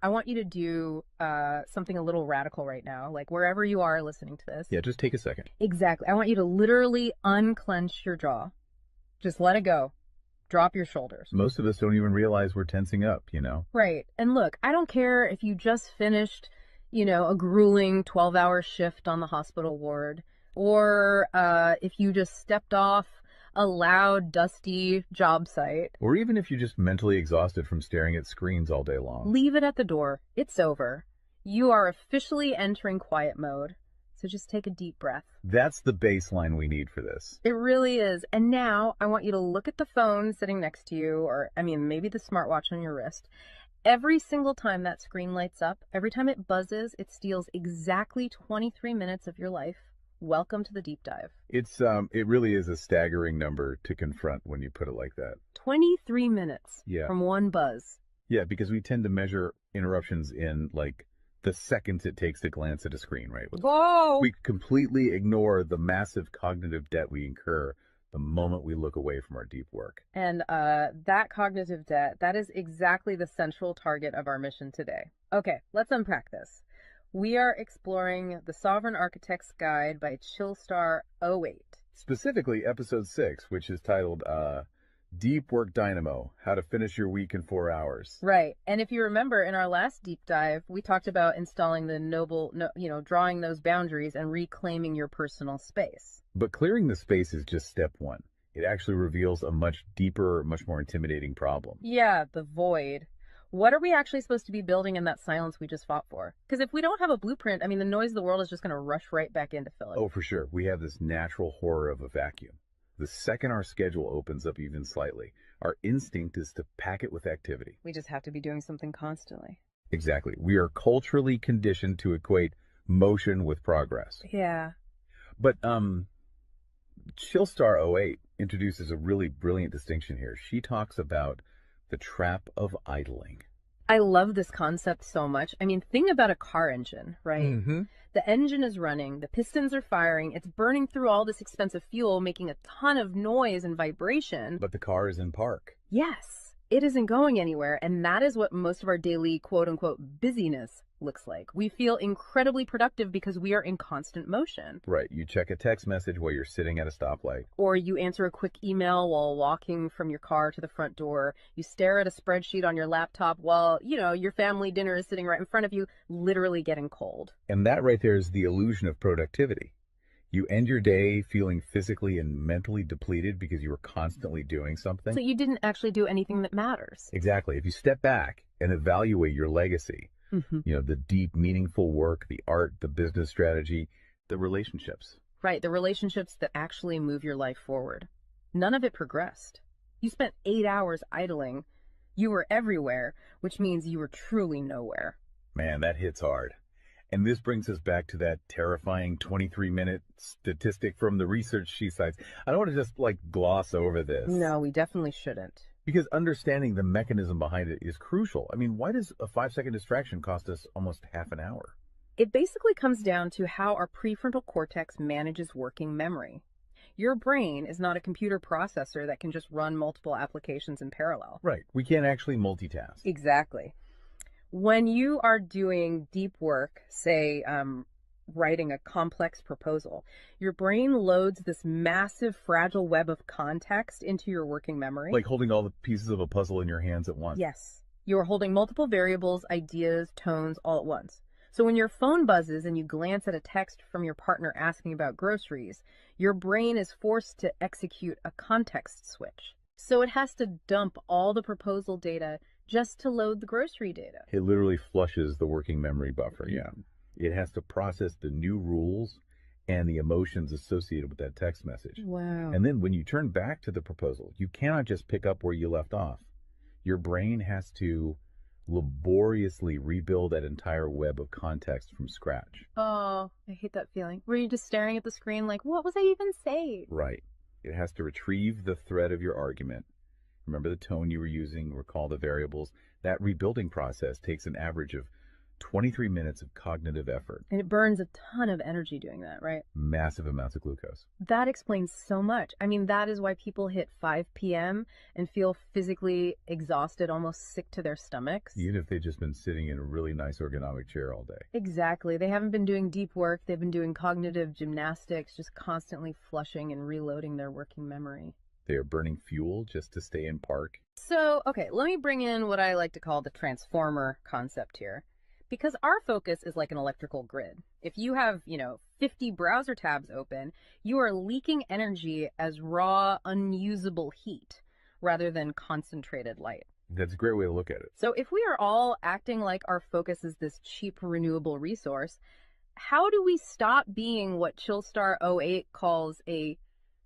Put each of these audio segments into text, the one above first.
I want you to do something a little radical right now, like wherever you are listening to this. Yeah, just take a second. Exactly. I want you to literally unclench your jaw. Just let it go. Drop your shoulders. Most of us don't even realize we're tensing up, you know? Right. And look, I don't care if you just finished, a grueling 12-hour shift on the hospital ward, or if you just stepped off a loud, dusty job site. Or even if you're just mentally exhausted from staring at screens all day long. Leave it at the door. It's over. You are officially entering quiet mode. So just take a deep breath. That's the baseline we need for this. It really is. And now I want you to look at the phone sitting next to you, or maybe the smartwatch on your wrist. Every single time that screen lights up, every time it buzzes, it steals exactly 23 minutes of your life. Welcome to the deep dive. It really is a staggering number to confront when you put it like that. 23 minutes Yeah. from one buzz. Yeah, because we tend to measure interruptions in like the seconds it takes to glance at a screen, right? Whoa! We completely ignore the massive cognitive debt we incur the moment we look away from our deep work. And that cognitive debt, that is exactly the central target of our mission today. Okay, let's unpack this. We are exploring The Sovereign Architect's Guide by Chillstar 08. Specifically, episode 6, which is titled Deep Work Dynamo, How to Finish Your Week in 4 Hours. Right. And if you remember in our last deep dive, we talked about installing drawing those boundaries and reclaiming your personal space. But clearing the space is just step one. It actually reveals a much deeper, much more intimidating problem. Yeah, the void. What are we actually supposed to be building in that silence we just fought for? Because if we don't have a blueprint, the noise of the world is just going to rush right back in to fill it. Oh, for sure. We have this natural horror of a vacuum. The second our schedule opens up even slightly, our instinct is to pack it with activity. We just have to be doing something constantly. Exactly. We are culturally conditioned to equate motion with progress. Yeah. But Chillstar 08 introduces a really brilliant distinction here. She talks about the trap of idling. I love this concept so much. Think about a car engine, right? Mm-hmm. The engine is running, the pistons are firing, it's burning through all this expensive fuel, making a ton of noise and vibration. But the car is in park. Yes, it isn't going anywhere, and that is what most of our daily quote-unquote busyness looks like. We feel incredibly productive because we are in constant motion. Right. You check a text message while you're sitting at a stoplight. Or you answer a quick email while walking from your car to the front door. You stare at a spreadsheet on your laptop while, your family dinner is sitting right in front of you, literally getting cold. And that right there is the illusion of productivity. You end your day feeling physically and mentally depleted because you were constantly doing something. So you didn't actually do anything that matters. Exactly. If you step back and evaluate your legacy, the deep, meaningful work, the art, the business strategy, the relationships. Right, the relationships that actually move your life forward. None of it progressed. You spent 8 hours idling. You were everywhere, which means you were truly nowhere. Man, that hits hard. And this brings us back to that terrifying 23-minute statistic from the research she cites. I don't want to just gloss over this. No, we definitely shouldn't. Because understanding the mechanism behind it is crucial. Why does a 5-second distraction cost us almost half an hour? It basically comes down to how our prefrontal cortex manages working memory. Your brain is not a computer processor that can just run multiple applications in parallel. Right. We can't actually multitask. Exactly. When you are doing deep work, say writing a complex proposal, your brain loads this massive fragile web of context into your working memory. Like holding all the pieces of a puzzle in your hands at once. Yes. You are holding multiple variables, ideas, tones all at once. So when your phone buzzes and you glance at a text from your partner asking about groceries, your brain is forced to execute a context switch. So it has to dump all the proposal data just to load the grocery data. It literally flushes the working memory buffer, yeah. It has to process the new rules and the emotions associated with that text message. Wow. And then when you turn back to the proposal, you cannot just pick up where you left off. Your brain has to laboriously rebuild that entire web of context from scratch. Oh, I hate that feeling. Were you just staring at the screen like, what was I even saying? Right. It has to retrieve the thread of your argument. Remember the tone you were using, recall the variables. That rebuilding process takes an average of 23 minutes of cognitive effort. And it burns a ton of energy doing that, right? Massive amounts of glucose. That explains so much. I mean, that is why people hit 5 p.m. and feel physically exhausted, almost sick to their stomachs. Even if they've just been sitting in a really nice ergonomic chair all day. Exactly. They haven't been doing deep work. They've been doing cognitive gymnastics, just constantly flushing and reloading their working memory. They are burning fuel just to stay in park. So, okay, let me bring in what I like to call the transformer concept here. Because our focus is like an electrical grid. If you have, 50 browser tabs open, you are leaking energy as raw, unusable heat rather than concentrated light. That's a great way to look at it. So if we are all acting like our focus is this cheap renewable resource, how do we stop being what Chillstar 08 calls a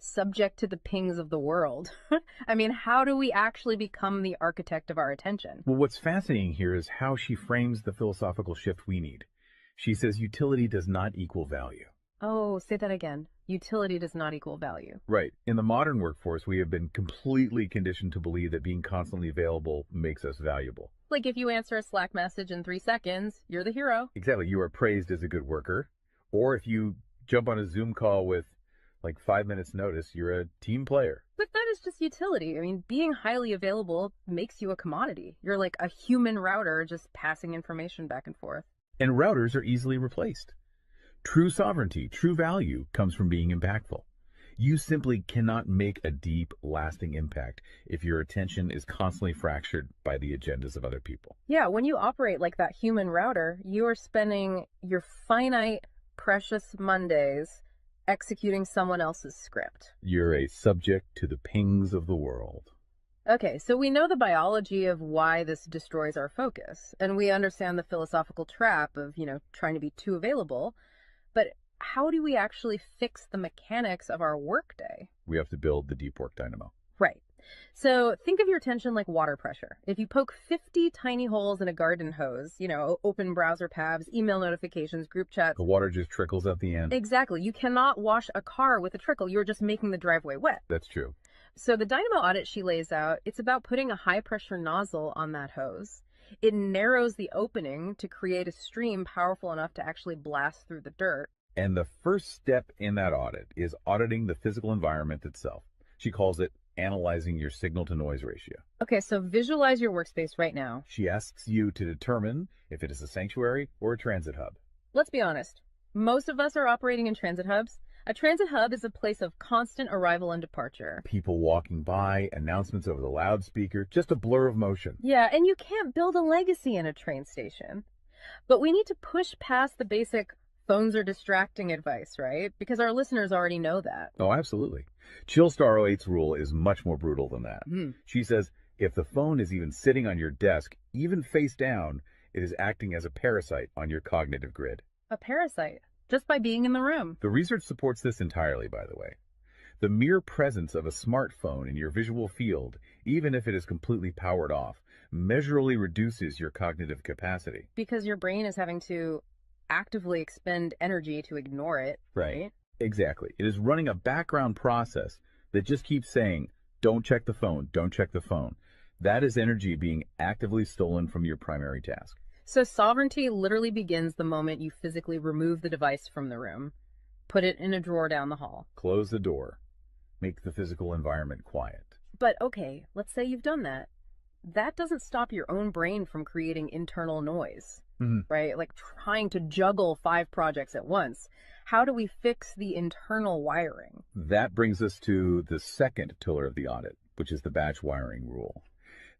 subject to the pings of the world? I mean, how do we actually become the architect of our attention? Well, what's fascinating here is how she frames the philosophical shift we need. She says utility does not equal value. Oh, say that again. Utility does not equal value. Right. In the modern workforce, we have been completely conditioned to believe that being constantly available makes us valuable. Like if you answer a Slack message in 3 seconds, you're the hero. Exactly. You are praised as a good worker. Or if you jump on a Zoom call with 5 minutes notice, you're a team player. But that is just utility. I mean, being highly available makes you a commodity. You're like a human router just passing information back and forth. And routers are easily replaced. True sovereignty, true value comes from being impactful. You simply cannot make a deep, lasting impact if your attention is constantly fractured by the agendas of other people. Yeah, when you operate like that human router, you are spending your finite, precious Mondays executing someone else's script. You're a subject to the pings of the world. Okay, so we know the biology of why this destroys our focus, and we understand the philosophical trap of, trying to be too available, but how do we actually fix the mechanics of our workday? We have to build the deep work dynamo. Right. So think of your attention like water pressure. If you poke 50 tiny holes in a garden hose, open browser tabs, email notifications, group chats. The water just trickles at the end. Exactly. You cannot wash a car with a trickle. You're just making the driveway wet. That's true. So the Dynamo Audit she lays out, it's about putting a high pressure nozzle on that hose. It narrows the opening to create a stream powerful enough to actually blast through the dirt. And the first step in that audit is auditing the physical environment itself. She calls it analyzing your signal to noise ratio. Okay, so visualize your workspace right now. She asks you to determine if it is a sanctuary or a transit hub. Let's be honest. Most of us are operating in transit hubs. A transit hub is a place of constant arrival and departure. People walking by, announcements over the loudspeaker, just a blur of motion. Yeah, and you can't build a legacy in a train station. But we need to push past the basic phones are distracting advice, right? Because our listeners already know that. Oh, absolutely. Chillstar 08's rule is much more brutal than that. She says if the phone is even sitting on your desk, even face down, it is acting as a parasite on your cognitive grid. A parasite, just by being in the room. The research supports this entirely, by the way. The mere presence of a smartphone in your visual field, even if it is completely powered off, measurably reduces your cognitive capacity. Because your brain is having to actively expend energy to ignore it, right? Exactly. It is running a background process that just keeps saying, don't check the phone, don't check the phone. That is energy being actively stolen from your primary task. So sovereignty literally begins the moment you physically remove the device from the room, put it in a drawer down the hall. Close the door. Make the physical environment quiet. But okay, let's say you've done that. That doesn't stop your own brain from creating internal noise, right? Like trying to juggle 5 projects at once. How do we fix the internal wiring? That brings us to the second pillar of the audit, which is the batch wiring rule.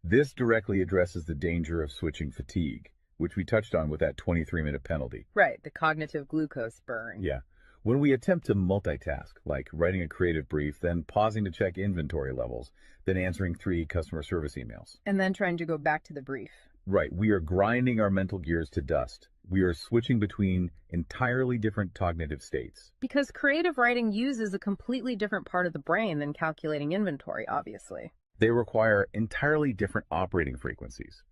This directly addresses the danger of switching fatigue, which we touched on with that 23-minute penalty. Right, the cognitive glucose burn. Yeah. When we attempt to multitask, like writing a creative brief, then pausing to check inventory levels, then answering 3 customer service emails. And then trying to go back to the brief. Right. We are grinding our mental gears to dust. We are switching between entirely different cognitive states. Because creative writing uses a completely different part of the brain than calculating inventory, obviously. They require entirely different operating frequencies.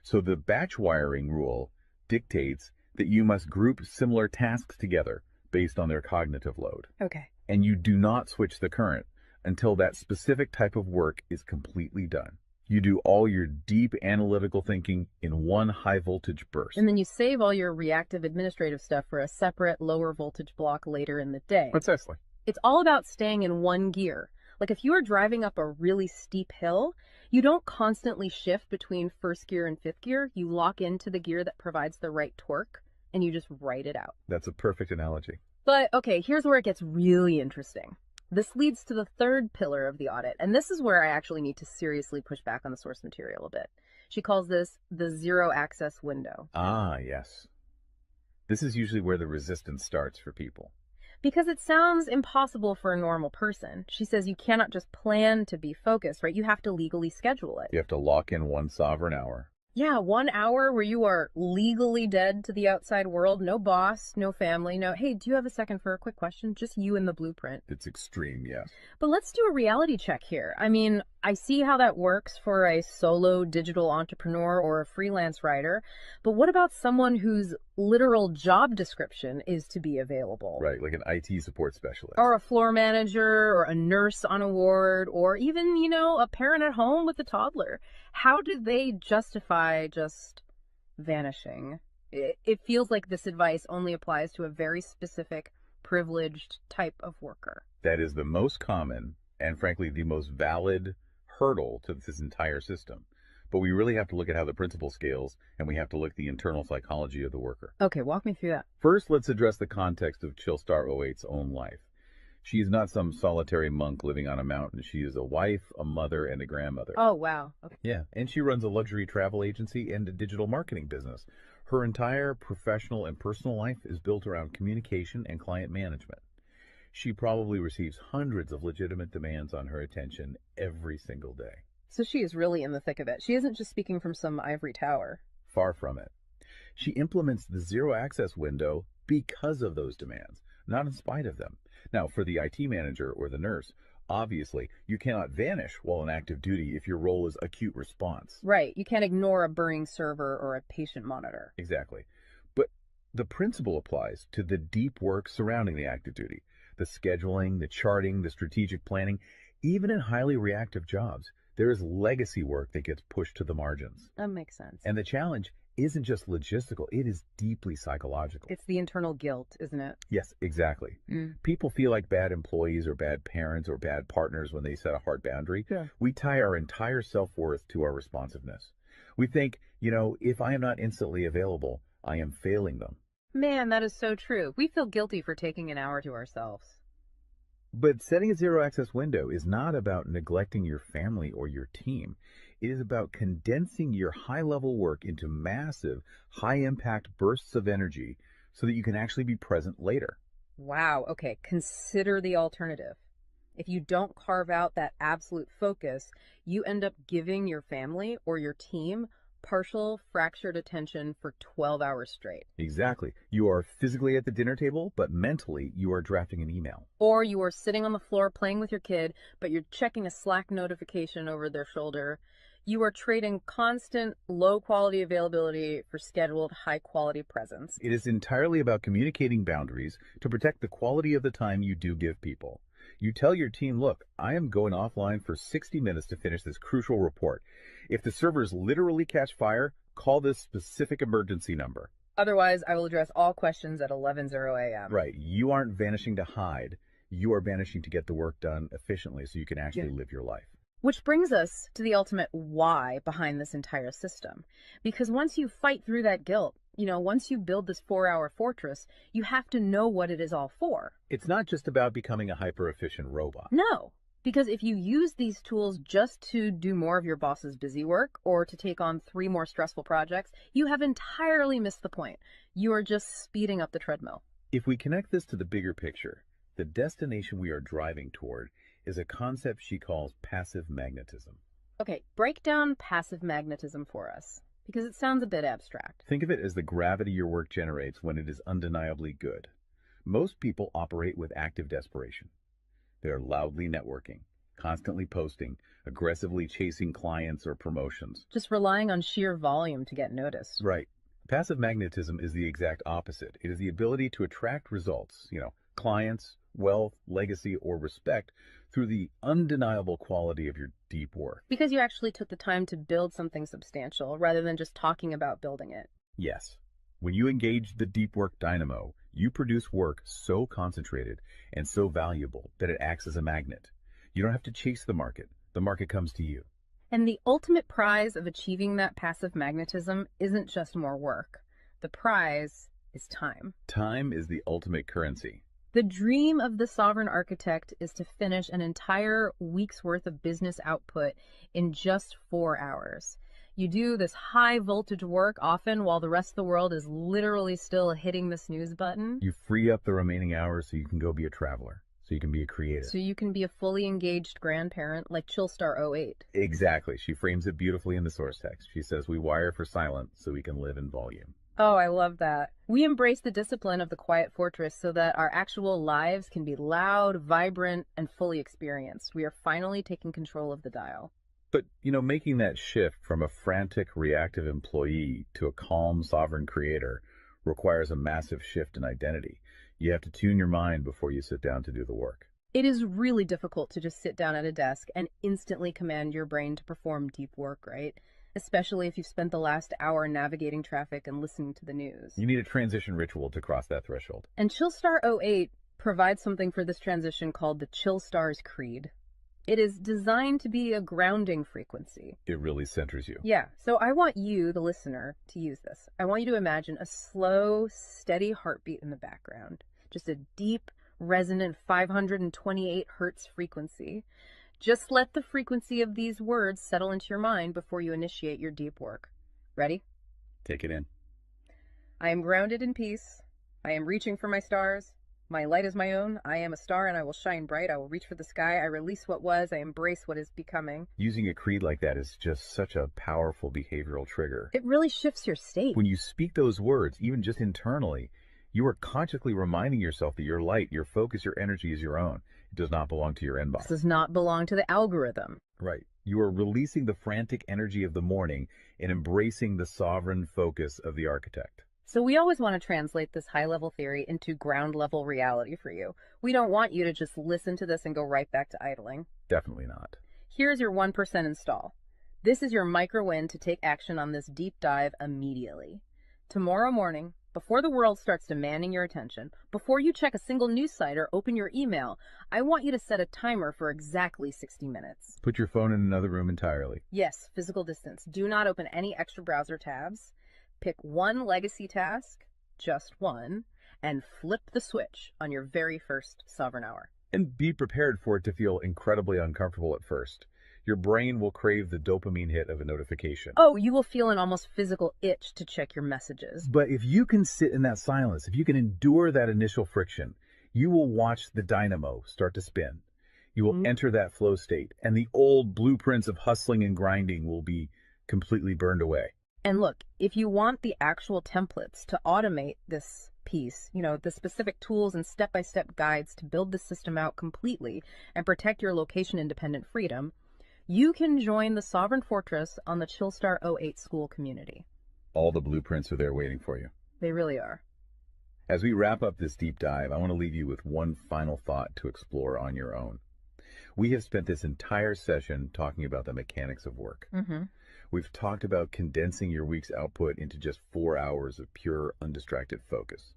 So the batch wiring rule dictates that you must group similar tasks together based on their cognitive load. Okay. And you do not switch the current until that specific type of work is completely done. You do all your deep analytical thinking in one high voltage burst. And then you save all your reactive administrative stuff for a separate lower voltage block later in the day. Precisely. It's all about staying in one gear. Like if you are driving up a really steep hill, you don't constantly shift between first gear and fifth gear. You lock into the gear that provides the right torque and you just ride it out. That's a perfect analogy. But okay, here's where it gets really interesting. This leads to the third pillar of the audit, and this is where I actually need to seriously push back on the source material a bit. She calls this the zero access window. Ah, yes. This is usually where the resistance starts for people. Because it sounds impossible for a normal person. She says you cannot just plan to be focused, right? You have to legally schedule it. You have to lock in one sovereign hour. Yeah, 1 hour where you are legally dead to the outside world. No boss, no family, no, hey, do you have a second for a quick question? Just you and the blueprint. It's extreme, yes. But let's do a reality check here. I mean, I see how that works for a solo digital entrepreneur or a freelance writer. But what about someone whose literal job description is to be available? Right, like an IT support specialist. Or a floor manager, or a nurse on a ward, or even, a parent at home with a toddler. How do they justify just vanishing? It feels like this advice only applies to a very specific, privileged type of worker. That is the most common and, frankly, the most valid hurdle to this entire system. But we really have to look at how the principle scales, and we have to look at the internal psychology of the worker. Okay, walk me through that. First, let's address the context of Chillstar '08's own life. She is not some solitary monk living on a mountain. She is a wife, a mother, and a grandmother. Oh, wow. Okay. Yeah, and she runs a luxury travel agency and a digital marketing business. Her entire professional and personal life is built around communication and client management. She probably receives hundreds of legitimate demands on her attention every single day. So she is really in the thick of it. She isn't just speaking from some ivory tower. Far from it. She implements the zero access window because of those demands, not in spite of them. Now, for the IT manager or the nurse, obviously, you cannot vanish while on active duty if your role is acute response. Right. You can't ignore a burning server or a patient monitor. Exactly. But the principle applies to the deep work surrounding the active duty, the scheduling, the charting, the strategic planning. Even in highly reactive jobs, there is legacy work that gets pushed to the margins. That makes sense. And the challenge isn't just logistical, it is deeply psychological. It's the internal guilt, isn't it? Yes, exactly. People feel like bad employees or bad parents or bad partners when they set a hard boundary. Yeah. We tie our entire self-worth to our responsiveness. We think, if I am not instantly available, I am failing them. Man, that is so true. We feel guilty for taking an hour to ourselves. But setting a zero access window is not about neglecting your family or your team. It is about condensing your high-level work into massive, high-impact bursts of energy so that you can actually be present later. Wow. Okay. Consider the alternative. If you don't carve out that absolute focus, you end up giving your family or your team partial fractured attention for 12 hours straight. Exactly. You are physically at the dinner table, but mentally you are drafting an email. Or you are sitting on the floor playing with your kid, but you're checking a Slack notification over their shoulder. You are trading constant low-quality availability for scheduled high-quality presence. It is entirely about communicating boundaries to protect the quality of the time you do give people. You tell your team, look, I am going offline for 60 minutes to finish this crucial report. If the servers literally catch fire, call this specific emergency number. Otherwise, I will address all questions at 11:00 a.m. Right. You aren't vanishing to hide. You are vanishing to get the work done efficiently so you can actually live your life. Which brings us to the ultimate why behind this entire system. Because once you fight through that guilt, once you build this 4-hour fortress, you have to know what it is all for. It's not just about becoming a hyper-efficient robot. No, because if you use these tools just to do more of your boss's busy work or to take on 3 more stressful projects, you have entirely missed the point. You are just speeding up the treadmill. If we connect this to the bigger picture, the destination we are driving toward is a concept she calls passive magnetism. Okay, break down passive magnetism for us, because it sounds a bit abstract. Think of it as the gravity your work generates when it is undeniably good. Most people operate with active desperation. They are loudly networking, constantly posting, aggressively chasing clients or promotions. Just relying on sheer volume to get noticed. Right. Passive magnetism is the exact opposite. It is the ability to attract results, clients, wealth, legacy, or respect through the undeniable quality of your deep work. Because you actually took the time to build something substantial rather than just talking about building it. Yes, when you engage the deep work dynamo, you produce work so concentrated and so valuable that it acts as a magnet. You don't have to chase the market comes to you. And the ultimate prize of achieving that passive magnetism isn't just more work. The prize is time. Time is the ultimate currency. The dream of the sovereign architect is to finish an entire week's worth of business output in just 4 hours. You do this high voltage work often while the rest of the world is literally still hitting the snooze button. You free up the remaining hours so you can go be a traveler, so you can be a creator. So you can be a fully engaged grandparent like Chillstar 08. Exactly. She frames it beautifully in the source text. She says, we wire for silent so we can live in volume. Oh, I love that. We embrace the discipline of the quiet fortress so that our actual lives can be loud, vibrant, and fully experienced. We are finally taking control of the dial. But, making that shift from a frantic, reactive employee to a calm, sovereign creator requires a massive shift in identity. You have to tune your mind before you sit down to do the work. It is really difficult to just sit down at a desk and instantly command your brain to perform deep work, right? Especially if you've spent the last hour navigating traffic and listening to the news. You need a transition ritual to cross that threshold. And Chillstar 08 provides something for this transition called the Chillstar's Creed. It is designed to be a grounding frequency. It really centers you. Yeah, so I want you, the listener, to use this. I want you to imagine a slow, steady heartbeat in the background. Just a deep, resonant 528 hertz frequency. Just let the frequency of these words settle into your mind before you initiate your deep work. Ready? Take it in. I am grounded in peace. I am reaching for my stars. My light is my own. I am a star and I will shine bright. I will reach for the sky. I release what was. I embrace what is becoming. Using a creed like that is just such a powerful behavioral trigger. It really shifts your state. When you speak those words, even just internally, you are consciously reminding yourself that your light, your focus, your energy is your own. It does not belong to your inbox. This does not belong to the algorithm. Right. You are releasing the frantic energy of the morning and embracing the sovereign focus of the architect. So we always want to translate this high-level theory into ground-level reality for you. We don't want you to just listen to this and go right back to idling. Definitely not. Here's your 1% install. This is your micro-win to take action on this deep dive immediately. Tomorrow morning, before the world starts demanding your attention, before you check a single news site or open your email, I want you to set a timer for exactly 60 minutes. Put your phone in another room entirely. Yes, physical distance. Do not open any extra browser tabs. Pick one legacy task, just one, and flip the switch on your very first sovereign hour. And be prepared for it to feel incredibly uncomfortable at first. Your brain will crave the dopamine hit of a notification. Oh, you will feel an almost physical itch to check your messages. But if you can sit in that silence, if you can endure that initial friction, you will watch the dynamo start to spin. You will enter that flow state, and the old blueprints of hustling and grinding will be completely burned away. And look, if you want the actual templates to automate this piece, the specific tools and step-by-step guides to build the system out completely and protect your location-independent freedom, you can join the Sovereign Fortress on the Chillstar 08 school community. All the blueprints are there waiting for you. They really are. As we wrap up this deep dive, I want to leave you with one final thought to explore on your own. We have spent this entire session talking about the mechanics of work. We've talked about condensing your week's output into just 4 hours of pure, undistracted focus.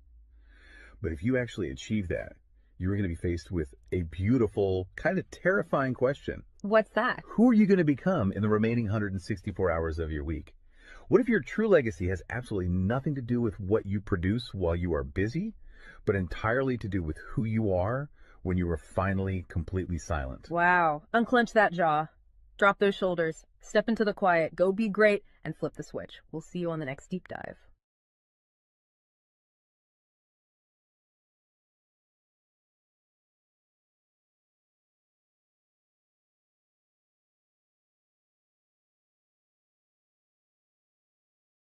But if you actually achieve that, you're going to be faced with a beautiful, kind of terrifying question. What's that? Who are you going to become in the remaining 164 hours of your week? What if your true legacy has absolutely nothing to do with what you produce while you are busy, but entirely to do with who you are when you are finally completely silent? Wow. Unclench that jaw. Drop those shoulders. Step into the quiet. Go be great and flip the switch. We'll see you on the next deep dive.